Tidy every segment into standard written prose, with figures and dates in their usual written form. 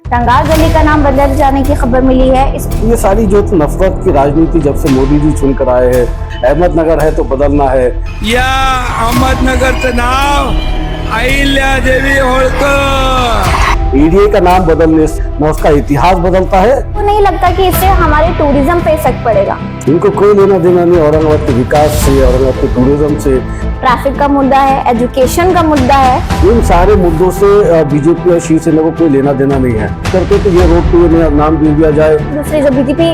रंगार गली का नाम बदल जाने की खबर मिली है। ये सारी जो नफरत की राजनीति जब से मोदी जी चुनकर आए हैं, अहमदनगर है तो बदलना है, या अहमदनगरचं नाव अहिल्या देवी होळकर। एरिया का नाम बदलने से न उसका इतिहास बदलता है। तो नहीं लगता कि इससे हमारे टूरिज्म पे इफेक्ट पड़ेगा? इनको कोई लेना देना नहीं औरंगाबाद के विकास से, औरंगाबाद के टूरिज्म से। ट्रैफिक का मुद्दा है, एजुकेशन का मुद्दा है, इन सारे मुद्दों से बीजेपी और शिवसेना को कोई लेना देना नहीं है। करते तो ये रोड को ये नाम दे दिया जाए। दूसरे जो बीजेपी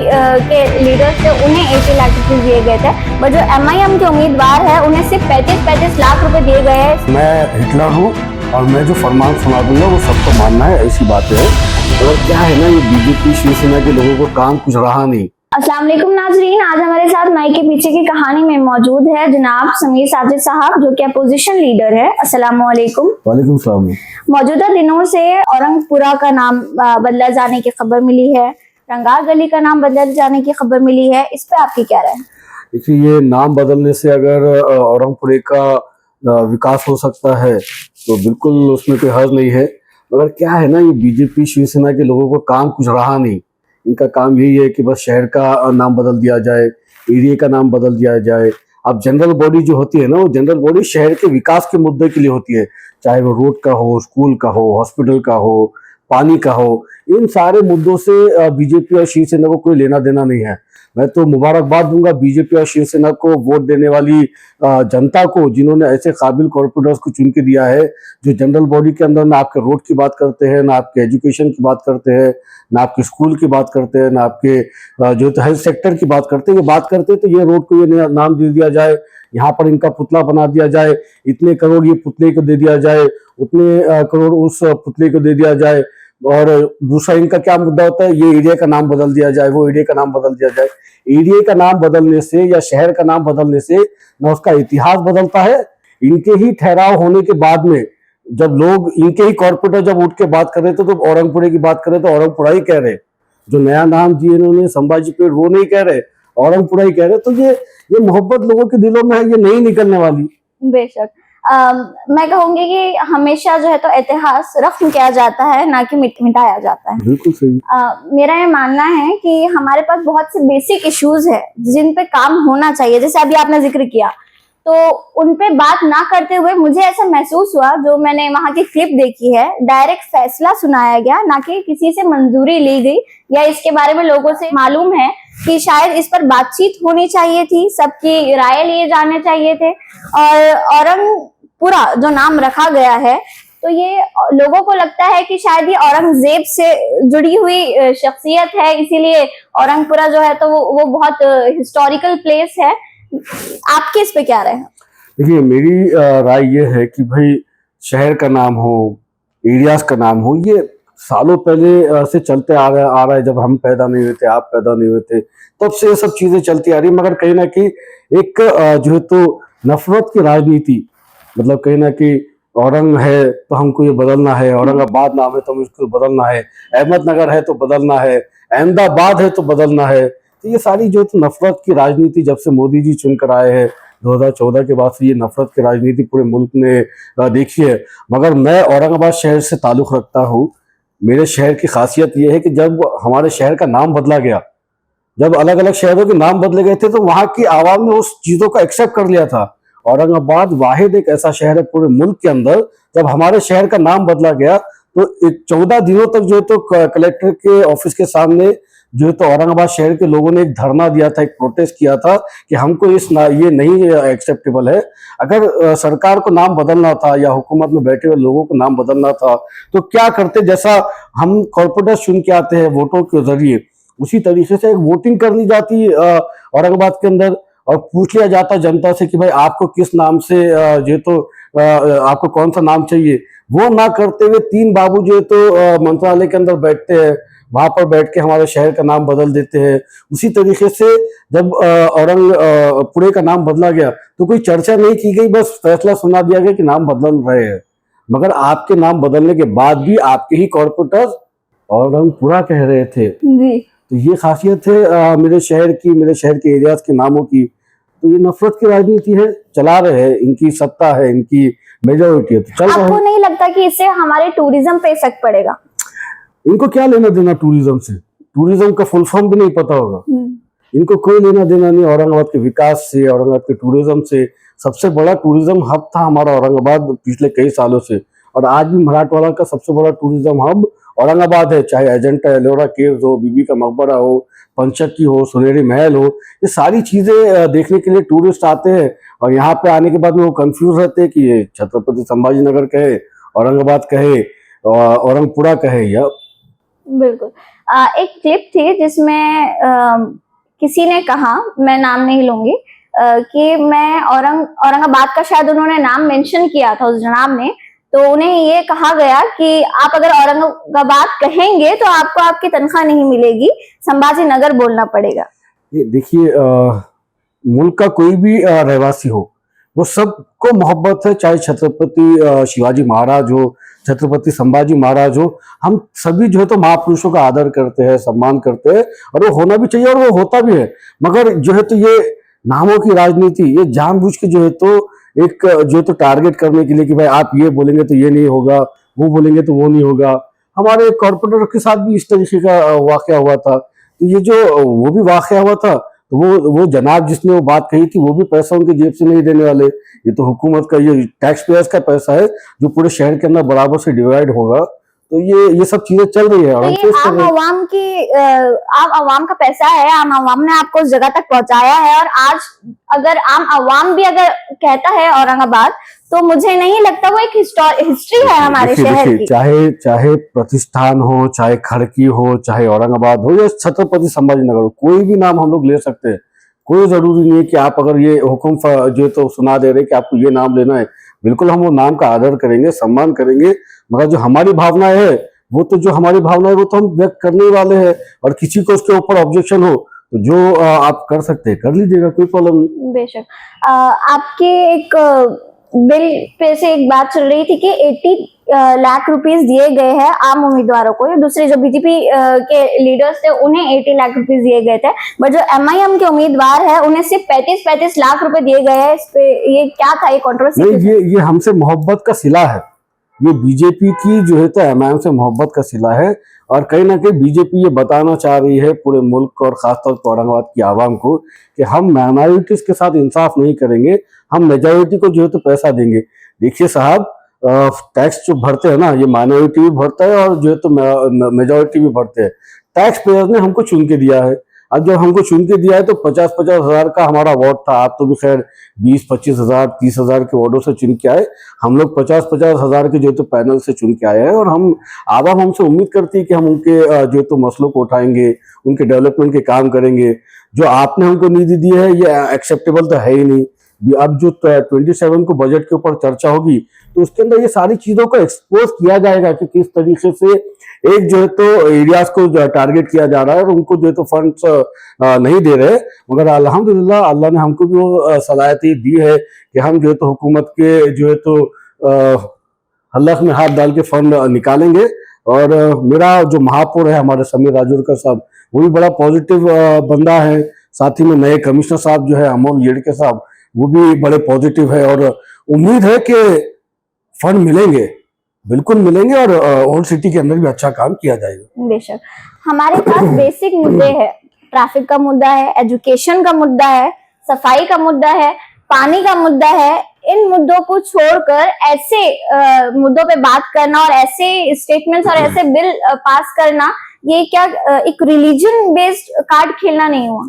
के लीडर्स थे उन्हें 80 लाख रुपए दिए गए थे, बट जो MIM के उम्मीदवार है उन्हें सिर्फ 35 लाख रुपए दिए गए हैं। मैं हिटलर हूँ और मैं जो फरमान सुना दूंगा वो सबको मानना है, ऐसी बातें है। और क्या है ना, ये बीजेपी शिवसेना के लोगों को काम कुछ रहा नहीं। अस्सलाम वालेकुम नाजरीन, आज हमारे साथ माइक के पीछे की कहानी में मौजूद है जनाब समीर साजिद साहब, जो कि अपोजिशन लीडर है। अस्सलाम वालेकुम। वालेकुम सलाम। मौजूदा दिनों से औरंगपुरा का नाम बदला जाने की खबर मिली है, रंगार गली का नाम बदल जाने की खबर मिली है, इस पे आपकी क्या राय है? देखिए, ये नाम बदलने से अगर औरंगपुरे का विकास हो सकता है तो बिल्कुल उसमें कोई हर्ज नहीं है। मगर क्या है ना, ये बीजेपी शिवसेना के लोगों को काम कुछ रहा नहीं। इनका काम यही है कि बस शहर का नाम बदल दिया जाए, एरिया का नाम बदल दिया जाए। अब जनरल बॉडी जो होती है ना, वो जनरल बॉडी शहर के विकास के मुद्दे के लिए होती है, चाहे वो रोड का हो, स्कूल का हो, हॉस्पिटल का हो, पानी का हो। इन सारे मुद्दों से बीजेपी और शिवसेना को कोई लेना देना नहीं है। मैं तो मुबारकबाद दूंगा बीजेपी और शिवसेना को, वोट देने वाली जनता को, जिन्होंने ऐसे काबिल कॉर्पोरेटर्स को चुन के दिया है, जो जनरल बॉडी के अंदर ना आपके रोड की बात करते हैं, ना आपके एजुकेशन की बात करते हैं, ना आपके स्कूल की बात करते हैं, ना आपके जो हेल्थ सेक्टर की बात करते हैं। ये बात करते हैं तो ये रोड को ये नाम दे दिया जाए, यहाँ पर इनका पुतला बना दिया जाए, इतने करोड़ ये पुतले को दे दिया जाए, उतने करोड़ उस पुतले को दे दिया जाए। और दूसरा इनका क्या मुद्दा होता है, ये एरिया का नाम बदल दिया जाए, वो एरिया का नाम बदल दिया जाए। एरिया का नाम बदलने से या शहर का नाम बदलने से न उसका इतिहास बदलता है। इनके ही ठहराव होने के बाद में जब लोग, इनके ही कॉर्पोरेटर जब उठ के बात कर रहे थे तो औरंगपुरे की बात कर रहे तो औरंगपुरा ही कह रहे। जो नया नाम दिए इन्होंने संभाजी पेड़, वो नहीं कह रहे, औरंगपुरा ही कह रहे। तो ये मोहब्बत लोगों के दिलों में है, ये नहीं निकलने वाली। बेशक मैं कहूंगी कि हमेशा जो है तो इतिहास रफ्म किया जाता है, ना कि मिटाया जाता है। बिल्कुल सही। मेरा ये मानना है कि हमारे पास बहुत से बेसिक इश्यूज है जिन पे काम होना चाहिए, जैसे अभी आपने जिक्र किया, तो उन पे बात ना करते हुए मुझे ऐसा महसूस हुआ, जो मैंने वहां की क्लिप देखी है, डायरेक्ट फैसला सुनाया गया, ना कि किसी से मंजूरी ली गई या इसके बारे में लोगों से मालूम है कि शायद इस पर बातचीत होनी चाहिए थी, सबकी राय लिए जाने चाहिए थे। और औरंगपुरा जो नाम रखा गया है, तो ये लोगों को लगता है कि शायद ये औरंगजेब से जुड़ी हुई शख्सियत है, इसीलिए औरंगपुरा जो है तो वो बहुत हिस्टोरिकल प्लेस है। आपके इस पे क्या राय है? देखिए, मेरी राय ये है कि भाई शहर का नाम हो, एरियाज का नाम हो, ये सालों पहले से चलते आ रहा है। जब हम पैदा नहीं हुए थे, आप पैदा नहीं हुए थे, तब से ये सब चीजें चलती आ रही। मगर कहीं ना कहीं एक जो है तो नफरत की राजनीति, मतलब कहीं ना कहीं औरंग है तो हमको ये बदलना है, औरंगाबाद नाम है तो हमें इसको बदलना है, अहमदनगर है तो बदलना है, अहमदाबाद है तो बदलना है। तो ये सारी जो तो नफरत की राजनीति जब से मोदी जी चुनकर आए हैं 2014 के बाद से, ये नफरत की राजनीति पूरे मुल्क में देखी है। मगर मैं औरंगाबाद शहर से ताल्लुक़ रखता हूँ। मेरे शहर की खासियत ये है कि जब हमारे शहर का नाम बदला गया, जब अलग अलग शहरों के नाम बदले गए थे, तो वहाँ की आवाम ने उस चीज़ों को एक्सेप्ट कर लिया था। औरंगाबाद वाहिद एक ऐसा शहर है पूरे मुल्क के अंदर, जब हमारे शहर का नाम बदला गया तो 14 दिनों तक जो है तो कलेक्टर के ऑफिस के सामने जो है तो औरंगाबाद शहर के लोगों ने एक धरना दिया था, एक प्रोटेस्ट किया था कि हमको ये नहीं एक्सेप्टेबल है। अगर सरकार को नाम बदलना था या हुकूमत में बैठे हुए लोगों को नाम बदलना था तो क्या करते, जैसा हम कॉर्पोरेटर चुन के आते हैं वोटों के जरिए, उसी तरीके से एक वोटिंग कर ली जाती औरंगाबाद के अंदर, और पूछ लिया जाता जनता से कि भाई आपको किस नाम से जो तो आपको कौन सा नाम चाहिए। वो ना करते हुए 3 बाबू जो तो मंत्रालय के अंदर बैठते हैं, वहां पर बैठ के हमारे शहर का नाम बदल देते हैं। उसी तरीके से जब औरंगपुरे का नाम बदला गया तो कोई चर्चा नहीं की गई, बस फैसला सुना दिया गया कि नाम बदल रहे हैं। मगर आपके नाम बदलने के बाद भी आपके ही कॉर्पोरेटर औरंगपुरा कह रहे थे जी। तो ये खासियत है मेरे शहर के एरियाज के नामों की। तो ये नफरत की राजनीति है, चला रहे हैं, इनकी सत्ता है, इनकी मेजोरिटी है तो चल रहा है। आपको नहीं लगता कि इससे हमारे टूरिज्म पे इफेक्ट पड़ेगा? इनको क्या लेना देना टूरिज्म से? टूरिज्म का फुल फॉर्म भी नहीं पता होगा इनको, कोई लेना देना नहीं औरंगाबाद के विकास से, औरंगाबाद के टूरिज्म से। सबसे बड़ा टूरिज्म हब था हमारा औरंगाबाद पिछले कई सालों से, और आज भी मराठवाड़ा का सबसे बड़ा टूरिज्म हब औरंगाबाद है। चाहे अजंता एलोरा केव्स हो, बीबी का मकबरा हो, पंचक्की हो, सुनहरी महल हो, ये सारी चीजें देखने के लिए टूरिस्ट आते हैं। और यहाँ पे आने के बाद में वो कंफ्यूज रहते हैं कि ये छत्रपति संभाजी नगर कहे, औरंगाबाद कहे, औरंगपुरा कहे या। बिल्कुल। एक क्लिप थी जिसमें किसी ने कहा, मैं नाम नहीं लूंगी, कि मैं औरंगाबाद का शायद उन्होंने नाम मेंशन किया था उस जनाब ने, तो उन्हें ये कहा गया कि आप अगर औरंगाबाद कहेंगे तो आपको आपकी तनख्वाह नहीं मिलेगी, संभाजी नगर बोलना पड़ेगा। ये देखिए, मुल्क का कोई भी रहवासी हो, वो सबको मोहब्बत है, चाहे छत्रपति शिवाजी महाराज हो, छत्रपति संभाजी महाराज हो। हम सभी जो है तो महापुरुषों का आदर करते हैं, सम्मान करते हैं, और वो होना भी चाहिए और वो होता भी है। मगर जो है तो ये नामों की राजनीति, ये जानबूझ के जो है तो एक जो है तो टारगेट करने के लिए कि भाई आप ये बोलेंगे तो ये नहीं होगा, वो बोलेंगे तो वो नहीं होगा। हमारे कॉर्पोरेटर के साथ भी इस तरीके का वाकया हुआ था। तो ये जो वो भी वाकया हुआ था, तो वो जनाब जिसने वो बात कही थी, वो भी पैसा उनके जेब से नहीं देने वाले। ये तो हुकूमत का, ये टैक्स पेयर्स का पैसा है जो पूरे शहर के अंदर बराबर से डिवाइड होगा। तो ये सब चीजें चल रही है। और तो हम ये फेस कर आम रहे हैं। आवाम की आम आवाम का पैसा है, आम आवाम ने आपको उस जगह तक पहुंचाया है, और आज अगर आम आवाम भी अगर कहता है औरंगाबाद, तो मुझे नहीं लगता वो एक हिस्ट्री है हमारे देखिए, शहर देखिए, की। चाहे प्रतिष्ठान हो, चाहे खड़की हो, चाहे औरंगाबाद हो या छत्रपति संभाजी नगर हो, कोई भी नाम हम लोग ले सकते हैं। कोई जरूरी नहीं है कि आप अगर ये हुक्म जो तो सुना दे रहे कि आपको ये नाम लेना है, बिल्कुल हम वो नाम का आदर करेंगे, सम्मान करेंगे। मगर जो हमारी भावना है, वो तो जो हमारी भावना है वो तो हम व्यक्त करने ही वाले हैं। और किसी को उसके ऊपर ऑब्जेक्शन हो तो जो आप कर सकते हैं कर लीजिएगा, कोई प्रॉब्लम नहीं। बेशक। आपके एक बिल पे से एक बात चल रही थी कि 80 लाख रुपीस दिए गए हैं आम उम्मीदवारों को, या दूसरे जो बीजेपी के लीडर्स थे उन्हें 80 लाख रुपीस दिए गए थे, बट जो एमआईएम के उम्मीदवार है उन्हें सिर्फ 35 लाख रुपए दिए गए हैं। इस पे ये क्या था, ये कंट्रोवर्सी? नहीं, ये हमसे मोहब्बत का सिला है। ये बीजेपी की जो है तो एमआईएम से मोहब्बत का सिला है। और कहीं ना कहीं बीजेपी ये बताना चाह रही है पूरे मुल्क और खासतौर पर औरंगाबाद की आवाम को कि हम माइनॉरिटीज के साथ इंसाफ नहीं करेंगे, हम मेजॉरिटी को जो है तो पैसा देंगे। देखिए साहब, टैक्स जो भरते हैं ना, ये माइनॉरिटी भी भरता है और जो है तो मेजॉरिटी भी भरते हैं। टैक्स पेयर ने हमको चुन के दिया है। अब जब हमको चुन के दिया है तो 50-50 हजार का हमारा वोट था। आप तो भी खैर 20-25 हजार 30 हजार के वोटों से चुन के आए, हम लोग 50-50 हजार के जो तो पैनल से चुन के आए हैं। और हम आवाम हमसे उम्मीद करती है कि हम उनके जो तो मसलों को उठाएंगे, उनके डेवलपमेंट के काम करेंगे। जो आपने हमको निधि दी है ये एक्सेप्टेबल तो है ही नहीं। अब जो 27 को बजट के ऊपर चर्चा होगी तो उसके अंदर ये सारी चीजों को एक्सपोज किया जाएगा कि किस तरीके से एक जो है तो एरियाज को टारगेट किया जा रहा है और उनको जो है तो फंड्स नहीं दे रहे। मगर अल्हम्दुलिल्लाह अल्लाह ने हमको भी वो सलाहियत दी है कि हम जो है तो हुकूमत के जो है तो हल्लक में हाथ डाल के फंड निकालेंगे। और मेरा जो महापौर है हमारे समीर राजूरकर साहब, वो भी बड़ा पॉजिटिव बंदा है। साथ ही में नए कमिश्नर साहब जो है अमोल येड़के साहब, वो भी बड़े पॉजिटिव है। और उम्मीद है कि फंड मिलेंगे, बिल्कुल मिलेंगे, और ओल्ड सिटी के अंदर भी अच्छा काम किया जाएगा। बेशक। हमारे पास बेसिक मुद्दे हैं, ट्रैफिक का मुद्दा है, एजुकेशन का मुद्दा है, सफाई का मुद्दा है, पानी का मुद्दा है। इन मुद्दों को छोड़कर ऐसे मुद्दों पे बात करना और ऐसे स्टेटमेंट्स और ऐसे बिल पास करना, ये क्या एक रिलीजन बेस्ड कार्ड खेलना नहीं हुआ?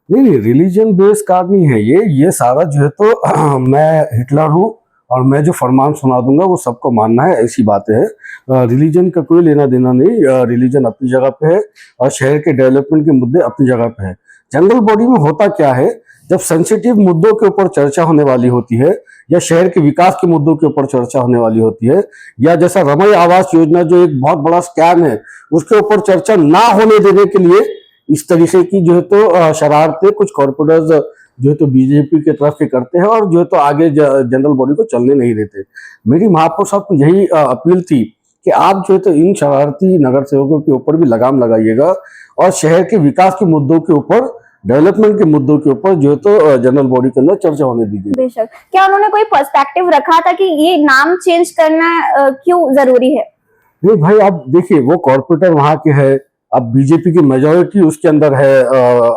नहीं, रिलीजन बेस्ड कार्ड नहीं है ये सारा जो है तो मैं हिटलर हूँ और मैं जो फरमान सुना दूंगा वो सबको मानना है, ऐसी बातें हैं। रिलीजन का कोई लेना देना नहीं। रिलीजन अपनी जगह पे है और शहर के डेवलपमेंट के मुद्दे अपनी जगह पे है। जनरल बॉडी में होता क्या है, जब सेंसिटिव मुद्दों के ऊपर चर्चा होने वाली होती है या शहर के विकास के मुद्दों के ऊपर चर्चा होने वाली होती है, या जैसा रमई आवास योजना जो एक बहुत बड़ा स्कैम है उसके ऊपर चर्चा ना होने देने के लिए इस तरीके की जो है तो शरारतें कुछ कॉर्पोरेटर्स जो है तो बीजेपी की तरफ से करते हैं और जो है तो आगे जनरल बॉडी को चलने नहीं देते। मेरी महापौर साहब को यही अपील थी कि आप जो है तो इन शरारती नगर सेवकों के ऊपर भी लगाम लगाइएगा और शहर के विकास के मुद्दों के ऊपर, डेवलपमेंट के मुद्दों के ऊपर जो है तो जनरल बॉडी के अंदर चर्चा होने दीजिए। बेशक। क्या उन्होंने कोई पर्सपेक्टिव रखा था कि ये नाम चेंज करना क्यों जरूरी है? नहीं भाई, आप देखिए वो कॉर्पोरेटर वहां के है, अब बीजेपी की मेजोरिटी उसके अंदर है,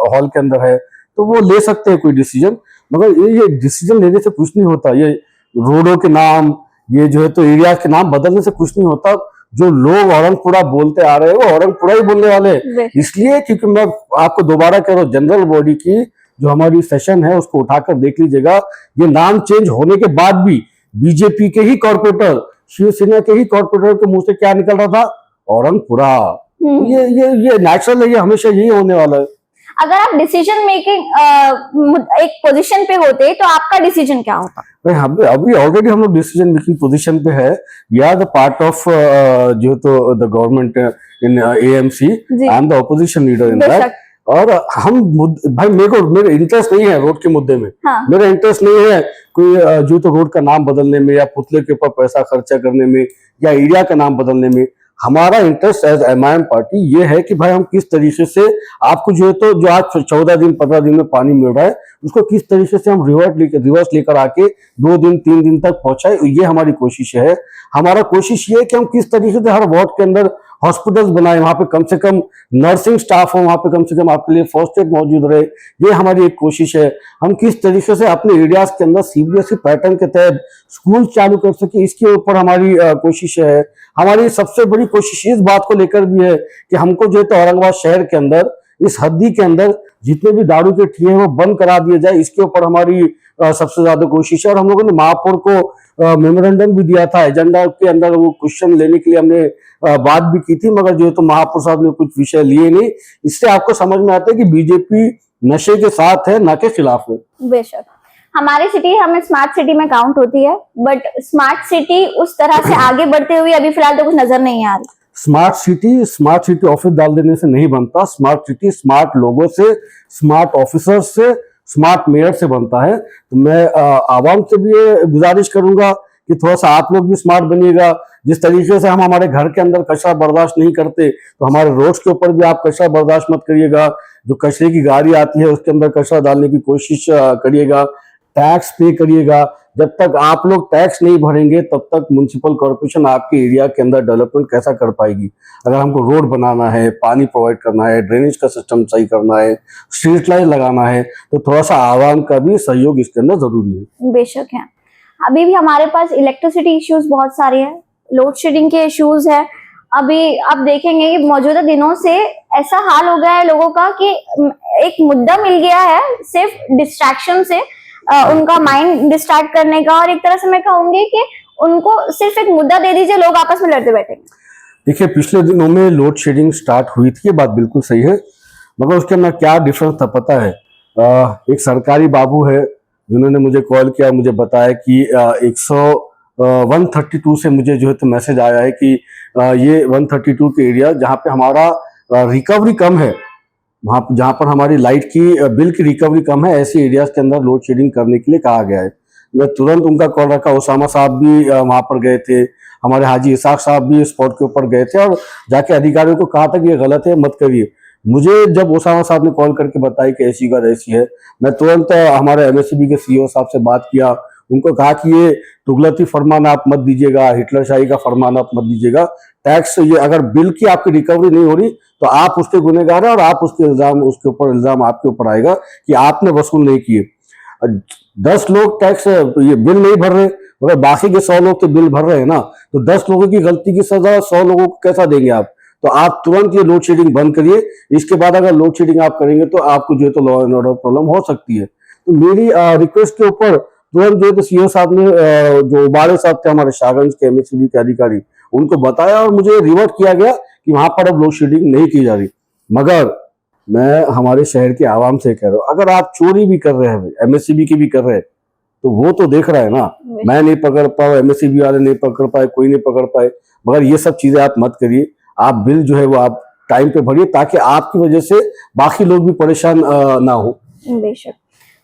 हॉल के अंदर है, तो वो ले सकते हैं कोई डिसीजन। मगर ये डिसीजन लेने से कुछ नहीं होता। ये रोडों के नाम, ये जो है तो एरिया के नाम बदलने से कुछ नहीं होता। जो लोग औरंगपुरा बोलते आ रहे हैं वो औरंगपुरा ही बोलने वाले हैं। इसलिए क्योंकि मैं आपको दोबारा कह रहा हूँ, जनरल बॉडी की जो हमारी सेशन है उसको उठाकर देख लीजिएगा। ये नाम चेंज होने के बाद भी बीजेपी के ही कॉर्पोरेटर, शिवसेना के ही कॉर्पोरेटर के मुंह से क्या निकल रहा था? औरंगपुरा। ये नेचुरल है, ये हमेशा यही होने वाला है। अगर आप डिसीजन मेकिंग एक पोजीशन पे होते तो आपका डिसीजन क्या होता? भाई अभी ऑलरेडी हम लोग डिसीजन मेकिंग पोजीशन पे है। We are the part of जो तो the government in AMC. I am the opposition leader in that. और हम भाई मेरे इंटरेस्ट नहीं है रोड के मुद्दे में। हाँ। मेरा इंटरेस्ट नहीं है कोई जो तो रोड का नाम बदलने में, या पुतले के ऊपर पैसा खर्चा करने में, या एरिया का नाम बदलने में। हमारा इंटरेस्ट एज एमआईएम पार्टी ये है कि भाई हम किस तरीके से आपको जो है तो जो आज 14 दिन 15 दिन में पानी मिल रहा है उसको किस तरीके से हम रिवर्स लेकर आके 2 दिन 3 दिन तक पहुंचाए, ये हमारी कोशिश है। हमारा कोशिश ये है कि हम किस तरीके से हर वार्ड के अंदर हॉस्पिटल्स बनाए, वहां पे कम से कम नर्सिंग स्टाफ हो, वहां पे कम से कम आपके लिए फर्स्ट एड मौजूद रहे, ये हमारी एक कोशिश है। हम किस तरीके से अपने एरियाज के अंदर सीबीएसई पैटर्न के तहत स्कूल चालू कर सके, इसके ऊपर हमारी कोशिश है। हमारी सबसे बड़ी कोशिश इस बात को लेकर भी है कि हमको जो है तो औरंगाबाद शहर के अंदर, इस हद्दी के अंदर जितने भी दारू के ठिये हैं वो बंद करा दिए जाए, इसके ऊपर हमारी सबसे ज्यादा कोशिश है। और हम लोगों ने महापौर को मेमोरेंडम भी दिया था, एजेंडा के अंदर वो क्वेश्चन लेने के लिए हमने बात भी की थी, मगर जो है तो महापौर साहब ने कुछ विषय लिए नहीं। इससे आपको समझ में आता है कि बीजेपी नशे के साथ है, ना के खिलाफ है। बेशक हमारी सिटी हमें स्मार्ट सिटी में काउंट होती है, बट स्मार्ट सिटी उस तरह से आगे बढ़ते हुए अभी फिलहाल तो कुछ नजर नहीं आ रही। स्मार्ट सिटी ऑफिस डाल देने से नहीं बनता। स्मार्ट सिटी स्मार्ट लोगों से, स्मार्ट ऑफिसर्स से, स्मार्ट मेयर से बनता है। तो मैं आवाम से भी ये गुजारिश करूंगा कि थोड़ा सा आप लोग भी स्मार्ट बनिएगा। जिस तरीके से हम हमारे घर के अंदर कचरा बर्दाश्त नहीं करते, तो हमारे रोड्स के ऊपर भी आप कचरा बर्दाश्त मत करिएगा। जो कचरे की गाड़ी आती है उसके अंदर कचरा डालने की कोशिश करिएगा। टैक्स पे करिएगा। जब तक आप लोग टैक्स नहीं भरेंगे तब तक म्युनिसिपल कॉर्पोरेशन आपके एरिया के अंदर डेवलपमेंट कैसा कर पाएगी। अगर हमको रोड बनाना है, पानी प्रोवाइड करना है, ड्रेनेज का सिस्टम सही करना है, स्ट्रीट लाइट लगाना है, तो थोड़ा सा आवाम का भी सहयोग इसके अंदर जरूरी है। बेशक है। अभी भी हमारे पास इलेक्ट्रिसिटी इश्यूज बहुत सारे हैं, लोड शेडिंग के इश्यूज है। अभी आप देखेंगे कि मौजूदा दिनों से ऐसा हाल हो गया है लोगों का कि एक मुद्दा मिल गया है सिर्फ डिस्ट्रैक्शन से, उनका माइंड डिस्ट्रैक्ट करने का, और एक तरह से मैं कहूंगी कि उनको सिर्फ एक मुद्दा दे दीजिए, लोग आपस में लड़ते बैठेंगे। देखिए पिछले दिनों में लोड शेडिंग स्टार्ट हुई थी, ये बात बिल्कुल सही है, मगर उसके अंदर क्या डिफरेंस था पता है? एक सरकारी बाबू है जिन्होंने मुझे कॉल किया, मुझे बताया कि 132 से मुझे जो है तो मैसेज आया है कि ये 132 के एरिया जहाँ पे हमारा रिकवरी कम है, वहाँ जहाँ पर हमारी लाइट की बिल की रिकवरी कम है, ऐसे एरियाज के अंदर लोड शेडिंग करने के लिए कहा गया है। मैं तुरंत उनका कॉल रखा। उसामा साहब भी वहाँ पर गए थे, हमारे हाजी इसाक साहब भी स्पॉट के ऊपर गए थे और जाके अधिकारियों को कहा था कि ये गलत है, मत करिए। मुझे जब उसामा साहब ने कॉल करके बताया कि ऐसी बात ऐसी है, मैं तुरंत हमारे एमएससीबी के सीईओ साहब से बात किया। उनको कहा कि ये तुगलकी फरमान आप मत दीजिएगा, हिटलरशाही का फरमान आप मत दीजिएगा। टैक्स ये अगर बिल की आपकी रिकवरी नहीं हो रही तो आप उसके गुनहगार हैं और आप उसके इल्जाम आपके ऊपर आएगा कि आपने वसूल नहीं किए। 10 लोग टैक्स ये बिल नहीं भर रहे, मगर बाकी के 100 लोग तो बिल भर रहे हैं ना, तो 10 लोगों की गलती की सजा 100 लोगों को कैसा देंगे आप? तो आप तुरंत ये लोड शेडिंग बंद करिए। इसके बाद अगर लोड शेडिंग आप करेंगे तो आपको जो है तो लॉ एंड ऑर्डर प्रॉब्लम हो सकती है। तो मेरी रिक्वेस्ट के ऊपर तुरंत जो है तो सीओ साहब ने जो उबाड़े साहब थे हमारे शाहगंज के एमएससीबी के अधिकारी, उनको बताया और मुझे रिवर्ट किया गया कि वहां पर अब लोड शेडिंग नहीं की जा रही। मगर मैं हमारे शहर के आवाम से कह रहा हूँ, अगर आप चोरी भी कर रहे हैं, एमएससीबी की भी कर रहे हैं, तो वो तो देख रहा है ना। मैं नहीं पकड़ पाऊँ, एमएससीबी वाले नहीं पकड़ पाए, कोई नहीं पकड़ पाए, मगर ये सब चीजें आप मत करिए। आप बिल जो है वो आप टाइम पे भरिए ताकि आपकी वजह से बाकी लोग भी परेशान ना हो। बेशक।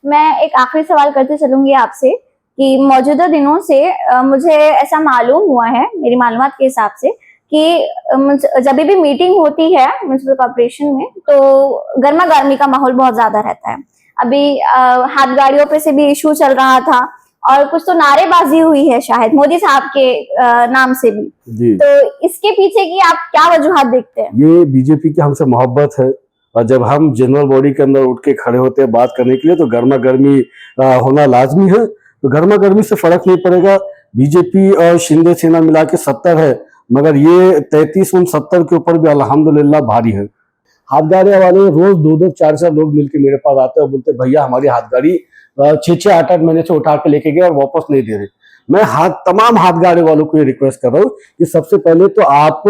मैं एक आखिरी सवाल करते चलूंगी आपसे कि मौजूदा दिनों से मुझे ऐसा मालूम हुआ है, मेरी मालूमात के हिसाब से, कि जब भी मीटिंग होती है म्युनिसिपल कॉर्पोरेशन में तो गर्मा गर्मी का माहौल बहुत ज्यादा रहता है। अभी हाथ गाड़ियों पे से भी इशू चल रहा था, और कुछ तो नारेबाजी हुई है शायद मोदी साहब के नाम से भी। जी, तो इसके पीछे की आप क्या वजूहात देखते हैं? ये बीजेपी की हमसे मोहब्बत है, और जब हम जनरल बॉडी के अंदर उठ के खड़े होते हैं बात करने के लिए तो गर्मा गर्मी होना लाजमी है। तो गर्मा गर्मी से फर्क नहीं पड़ेगा। बीजेपी और शिंदे सेना मिला के 70 है, मगर ये 33 उन 70 के ऊपर भी अल्हम्दुलिल्लाह भारी है। हाथ गाड़ी वाले रोज 2-2 4-4 लोग मिलके मेरे पास आते हैं और बोलते भैया हमारी हाथ गाड़ी 6-6 8-8 महीने से उठा के लेके गए और वापस नहीं दे रहे। मैं तमाम हाथ गाड़ी वालों को ये रिक्वेस्ट कर रहा हूँ कि सबसे पहले तो आप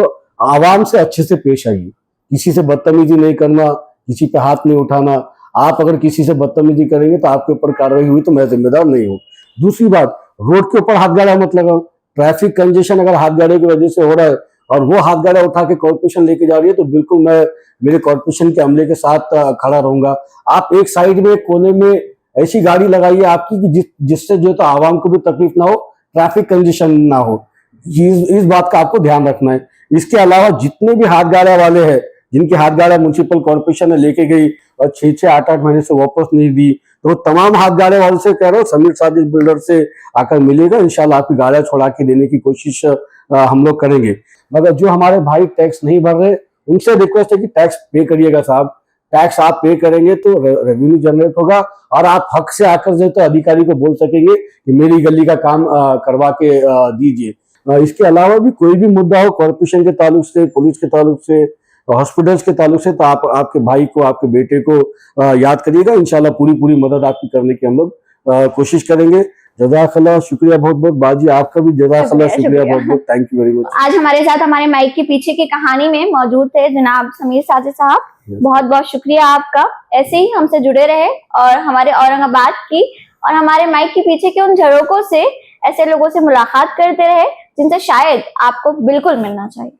आवाम से अच्छे से पेश आइए, किसी से बदतमीजी नहीं करना, किसी पे हाथ नहीं उठाना। आप अगर किसी से बदतमीजी करेंगे तो आपके ऊपर कार्रवाई हुई तो मैं जिम्मेदार नहीं हूँ। दूसरी बात, रोड के ऊपर हाथ गाड़ा मत लगाओ। ट्रैफिक कंजेशन अगर हाथ गाड़े की वजह से हो रहा है और वो हाथ गाड़ा उठा के कॉर्पोरेशन लेके जा रही है तो बिल्कुल मैं मेरे कॉर्पोरेशन के अमले के साथ खड़ा रहूंगा। आप एक साइड में कोने में ऐसी गाड़ी लगाइए आपकी कि जिससे जो तो आवाम को भी तकलीफ ना हो, ट्रैफिक कंजेशन ना हो। इस बात का आपको ध्यान रखना है। इसके अलावा जितने भी हाथ गाड़ा वाले हैं जिनकी हाथ गाड़ा म्युनिसिपल कॉर्पोरेशन ने लेके गई और 6-6 8-8 महीने से वापस नहीं दी, तो तमाम हाथ गाड़े वालों से कह रहा हूँ समीर साजिश बिल्डर से आकर मिलेगा, इंशाल्लाह आपकी गाड़ियां छुड़ा के देने की कोशिश हम लोग करेंगे। मगर जो हमारे भाई टैक्स नहीं भर रहे उनसे रिक्वेस्ट है कि टैक्स पे करिएगा साहब। टैक्स आप पे करेंगे तो रेवेन्यू जनरेट होगा और आप हक से आकर जो तो अधिकारी को बोल सकेंगे कि मेरी गली का काम करवा के दीजिए। इसके अलावा भी कोई भी मुद्दा हो कॉर्पोरेशन के ताल्लुक से, पुलिस के ताल्लुक से, हॉस्पिटल्स के ताल्लुक से, तो आप आपके भाई को, आपके बेटे को याद करिएगा। इंशाल्लाह पूरी मदद आपकी करने की हम लोग कोशिश करेंगे। जज़ाकल्लाह, शुक्रिया बहुत बहुत बाजी, आपका भी जज़ाकल्लाह, शुक्रिया बहुत बहुत, थैंक यू वेरी मच। आज हमारे साथ हमारे माइक के पीछे की कहानी में मौजूद थे जनाब समीर साजिश साहब। बहुत बहुत शुक्रिया आपका। ऐसे ही हमसे जुड़े रहे और हमारे औरंगाबाद की और हमारे माइक के पीछे के उन झरोकों से ऐसे लोगों से मुलाकात करते रहे जिनसे शायद आपको बिल्कुल मिलना चाहिए।